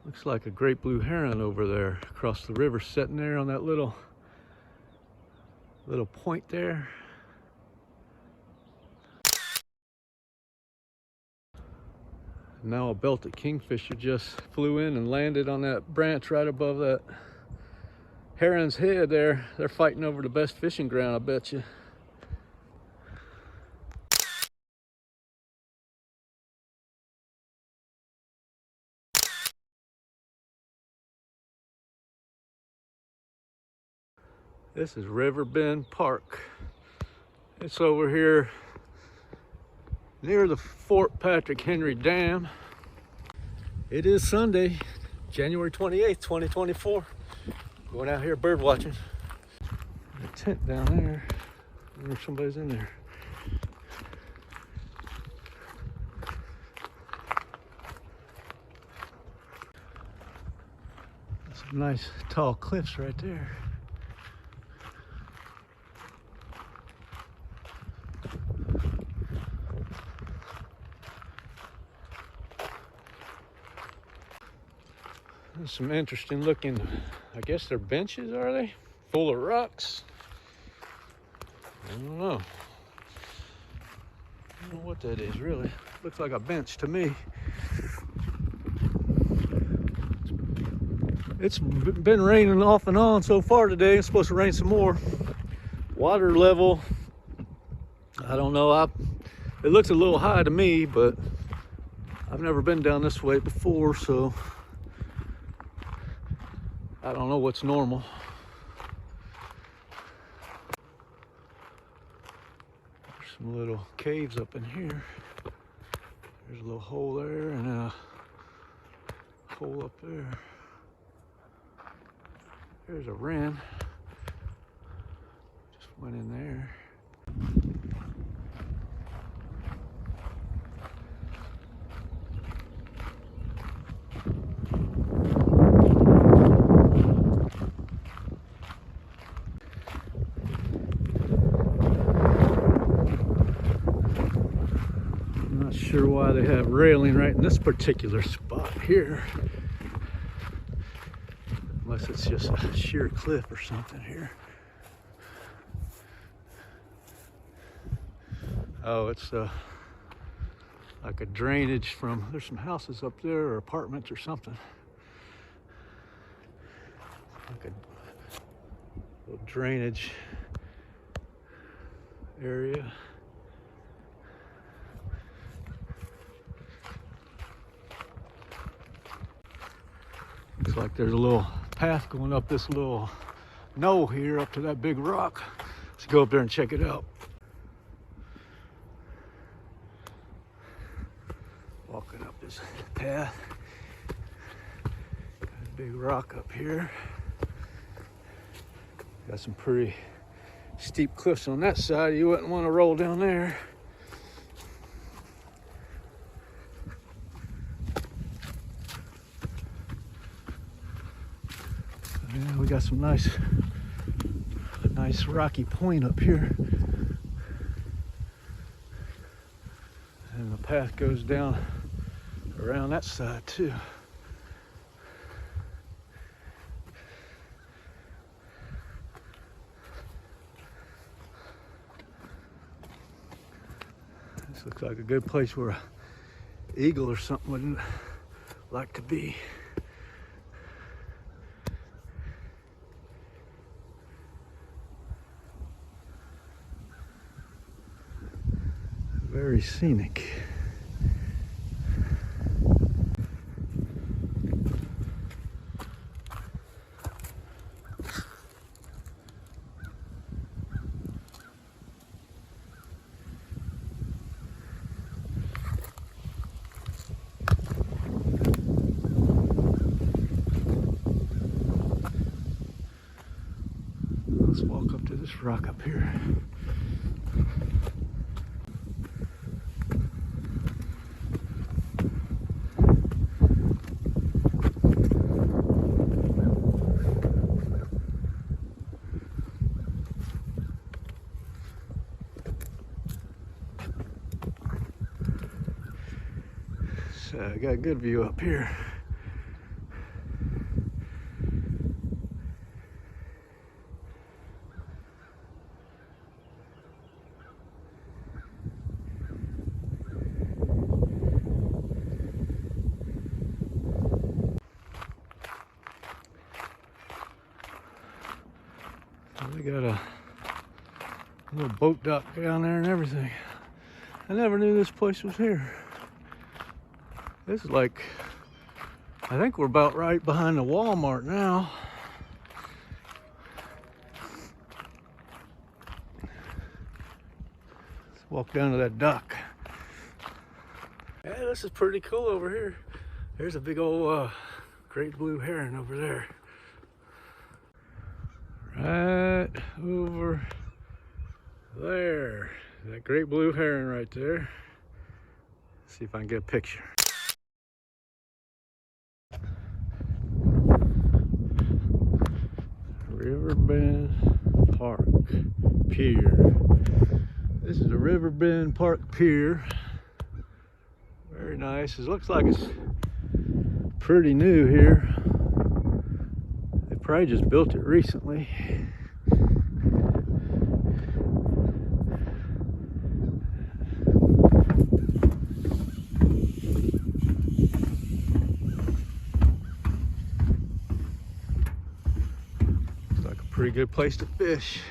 Looks like a great blue heron over there across the river, sitting there on that little point there. Now a belted kingfisher just flew in and landed on that branch right above that heron's head there. They're fighting over the best fishing ground, I bet you. This is Riverbend Park. It's over here near the Fort Patrick Henry Dam. It is Sunday, January 28th, 2024. Going out here bird watching. There's a tent down there. I wonder if somebody's in there. Some nice tall cliffs right there. There's some interesting looking, I guess they're benches, are they? Full of rocks. I don't know. I don't know what that is really. Looks like a bench to me. It's been raining off and on so far today. It's supposed to rain some more. Water level, I don't know. It looks a little high to me, but I've never been down this way before, so I don't know what's normal. There's some little caves up in here. There's a little hole there and a hole up there. There's a wren. Just went in there. I'm not sure why they have railing right in this particular spot here. Unless it's just a sheer cliff or something here. Oh, it's like a drainage from, there's some houses up there or apartments or something. Like a little drainage area. Looks like there's a little path going up this little knoll here up to that big rock. Let's go up there and check it out. Walking up this path. Got a big rock up here. Got some pretty steep cliffs on that side. You wouldn't want to roll down there. Yeah, we got some nice rocky point up here. And the path goes down around that side too. This looks like a good place where an eagle or something would like to be. Very scenic. Let's walk up to this rock up here. So I got a good view up here. got a little boat dock down there and everything. I never knew this place was here. This is like, I think we're about right behind the Walmart now. Let's walk down to that dock. Yeah, this is pretty cool over here. There's a big old great blue heron over there. Right over there. That great blue heron right there. Let's see if I can get a picture. Riverbend Park Pier. This is the Riverbend Park Pier. Very nice. It looks like it's pretty new here. They probably just built it recently. Looks like a pretty good place to fish.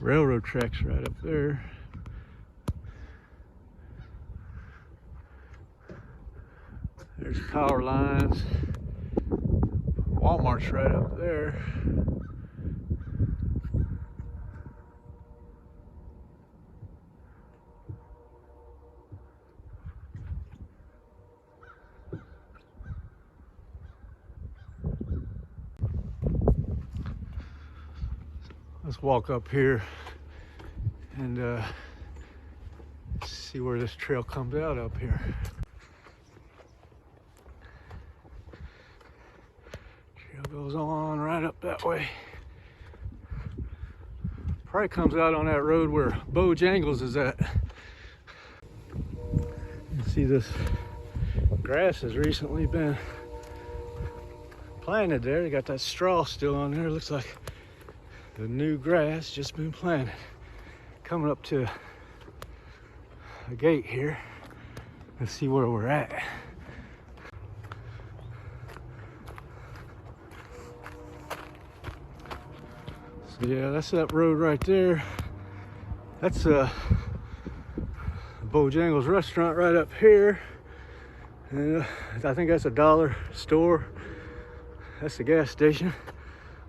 Railroad tracks right up there. There's power lines. Walmart's right up there. Let's walk up here and see where this trail comes out up here. Goes on right up that way. Probably comes out on that road where Bojangles is at. You see this grass has recently been planted there. They got that straw still on there. It looks like the new grass just been planted. Coming up to a gate here. Let's see where we're at. Yeah, that's that road right there. That's Bojangles restaurant right up here. And I think that's a dollar store. That's the gas station.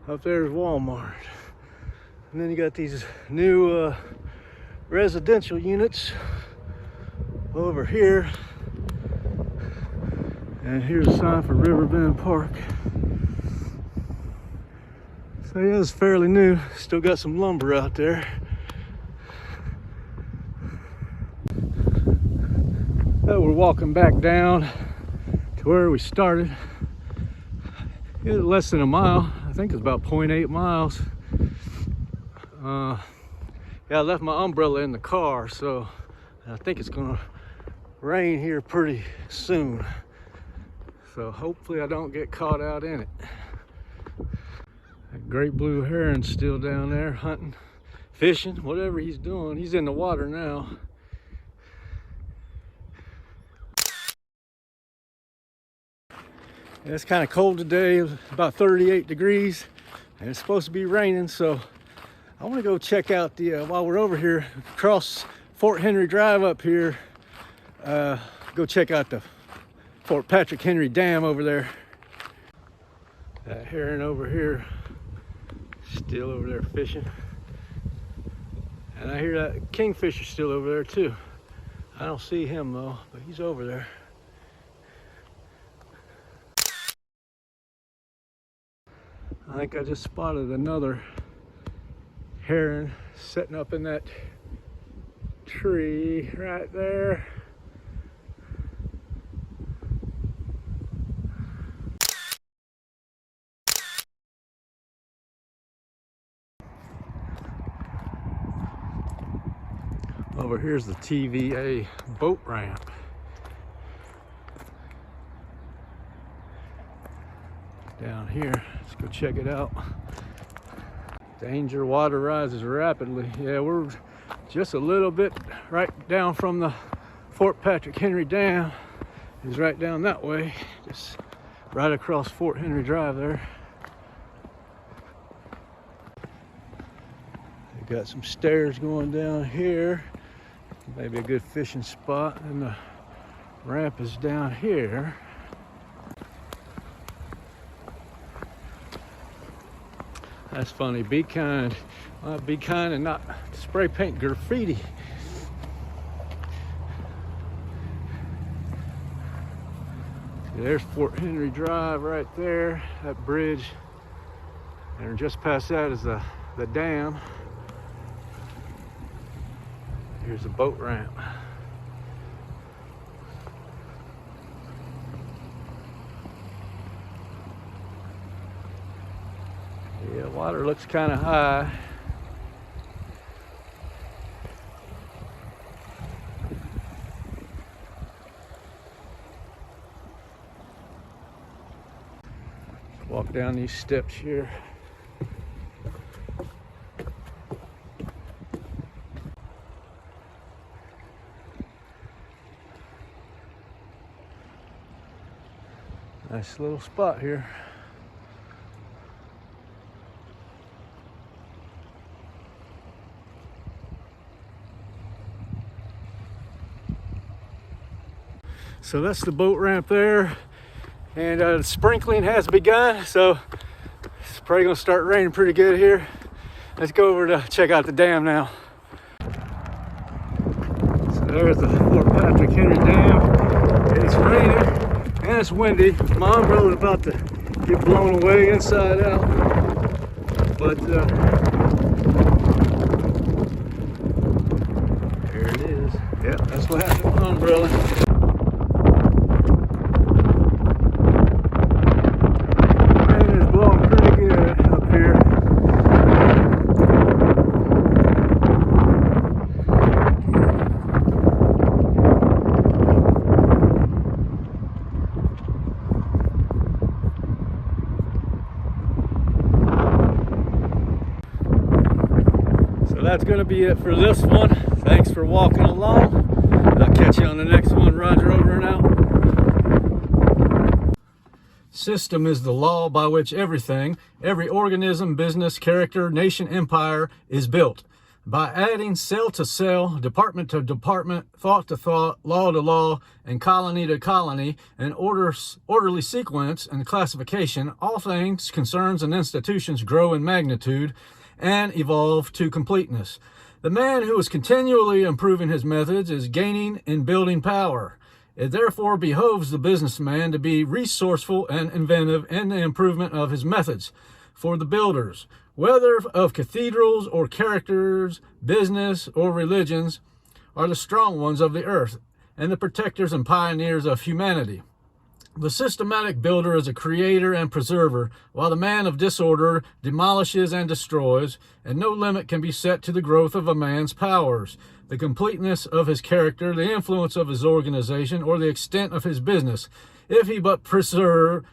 Up there is Walmart. And then you got these new residential units over here. And here's a sign for Riverbend Park. So yeah, it's fairly new. Still got some lumber out there. So we're walking back down to where we started. It was less than a mile. I think it's about 0.8 miles. Yeah, I left my umbrella in the car, so I think it's gonna rain here pretty soon. So hopefully I don't get caught out in it. That great blue heron's still down there hunting, fishing, whatever he's doing. He's in the water now. Yeah, it's kind of cold today, about 38 degrees, and it's supposed to be raining, so I want to go check out the, while we're over here, across Fort Henry Drive up here, go check out the Fort Patrick Henry Dam over there. That heron over here, still over there fishing. And I hear that kingfisher still over there too. I don't see him though, but he's over there. I think I just spotted another heron sitting up in that tree right there. Over here's the TVA boat ramp. Down here, let's go check it out. Danger, water rises rapidly. Yeah, we're just a little bit right down from the Fort Patrick Henry Dam. Is right down that way, just right across Fort Henry Drive there. Got some stairs going down here. Maybe a good fishing spot, and the ramp is down here. That's funny. Be kind. Be kind and not spray paint graffiti. There's Fort Henry Drive right there, that bridge. And just past that is the dam. Here's a boat ramp. Yeah, water looks kind of high. Walk down these steps here. Nice little spot here. So that's the boat ramp there, and the sprinkling has begun, so it's probably gonna start raining pretty good here. Let's go over to check out the dam now. So there's the Fort Patrick Henry Dam. It's raining and it's windy. My umbrella's about to get blown away inside out, but there it is. Yep, that's what happened with my umbrella. That's going to be it for this one. Thanks for walking along. I'll catch you on the next one. Roger, over and out. System is the law by which everything, every organism, business, character, nation, empire is built. By adding cell to cell, department to department, thought to thought, law to law, and colony to colony, in orderly sequence and classification, all things, concerns, and institutions grow in magnitude and evolve to completeness. The man who is continually improving his methods is gaining in building power. It therefore behoves the businessman to be resourceful and inventive in the improvement of his methods. For the builders, whether of cathedrals or characters, business or religions, are the strong ones of the earth and the protectors and pioneers of humanity. The systematic builder is a creator and preserver, while the man of disorder demolishes and destroys, and no limit can be set to the growth of a man's powers, the completeness of his character, the influence of his organization, or the extent of his business, if he but persevere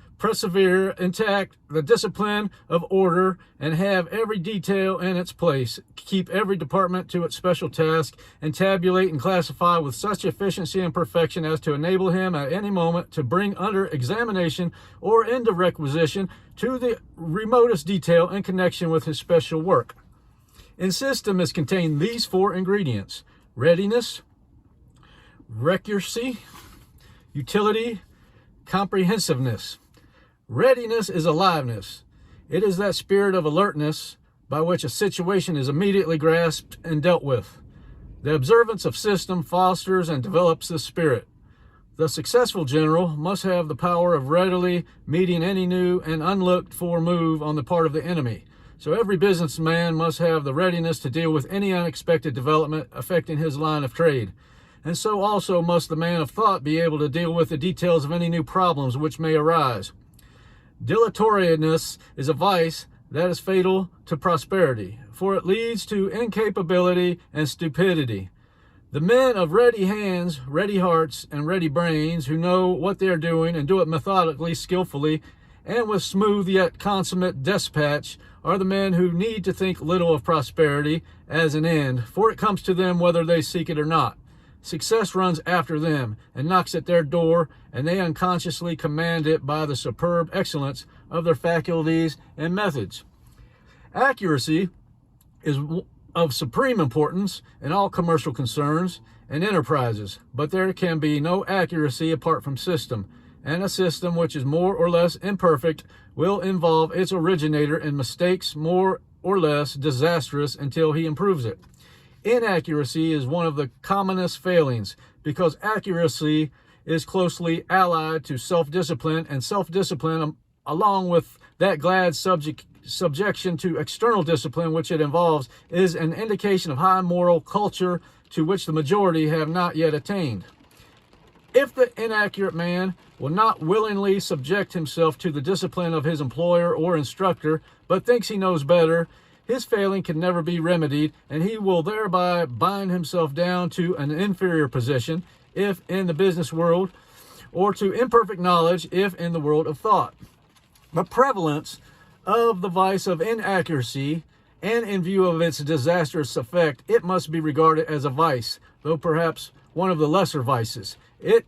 intact the discipline of order and have every detail in its place, keep every department to its special task, and tabulate and classify with such efficiency and perfection as to enable him at any moment to bring under examination or into requisition to the remotest detail in connection with his special work. In system is contained these four ingredients: readiness, recurrency, utility, comprehensiveness. Readiness is aliveness. It is that spirit of alertness by which a situation is immediately grasped and dealt with. The observance of system fosters and develops this spirit. The successful general must have the power of readily meeting any new and unlooked for move on the part of the enemy. So every businessman must have the readiness to deal with any unexpected development affecting his line of trade. And so also must the man of thought be able to deal with the details of any new problems which may arise. Dilatoriness is a vice that is fatal to prosperity, for it leads to incapability and stupidity. The men of ready hands, ready hearts, and ready brains, who know what they are doing and do it methodically, skillfully, and with smooth yet consummate despatch, are the men who need to think little of prosperity as an end, for it comes to them whether they seek it or not. Success runs after them and knocks at their door, and they unconsciously command it by the superb excellence of their faculties and methods. Accuracy is of supreme importance in all commercial concerns and enterprises, but there can be no accuracy apart from system, and a system which is more or less imperfect will involve its originator in mistakes more or less disastrous until he improves it. Inaccuracy is one of the commonest failings because accuracy is closely allied to self-discipline, and self-discipline, along with that glad subjection to external discipline which it involves, is an indication of high moral culture to which the majority have not yet attained. If the inaccurate man will not willingly subject himself to the discipline of his employer or instructor, but thinks he knows better, his failing can never be remedied, and he will thereby bind himself down to an inferior position, if in the business world, or to imperfect knowledge, if in the world of thought. The prevalence of the vice of inaccuracy, and in view of its disastrous effect, it must be regarded as a vice, though perhaps one of the lesser vices. It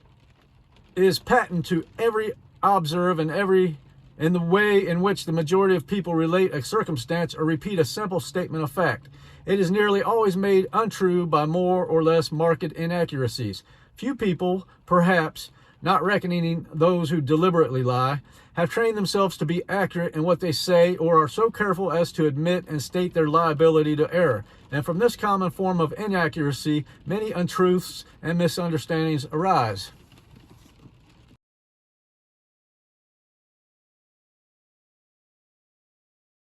is patent to every observer and in the way in which the majority of people relate a circumstance or repeat a simple statement of fact. It is nearly always made untrue by more or less marked inaccuracies. Few people, perhaps, not reckoning those who deliberately lie, have trained themselves to be accurate in what they say, or are so careful as to admit and state their liability to error. And from this common form of inaccuracy, many untruths and misunderstandings arise.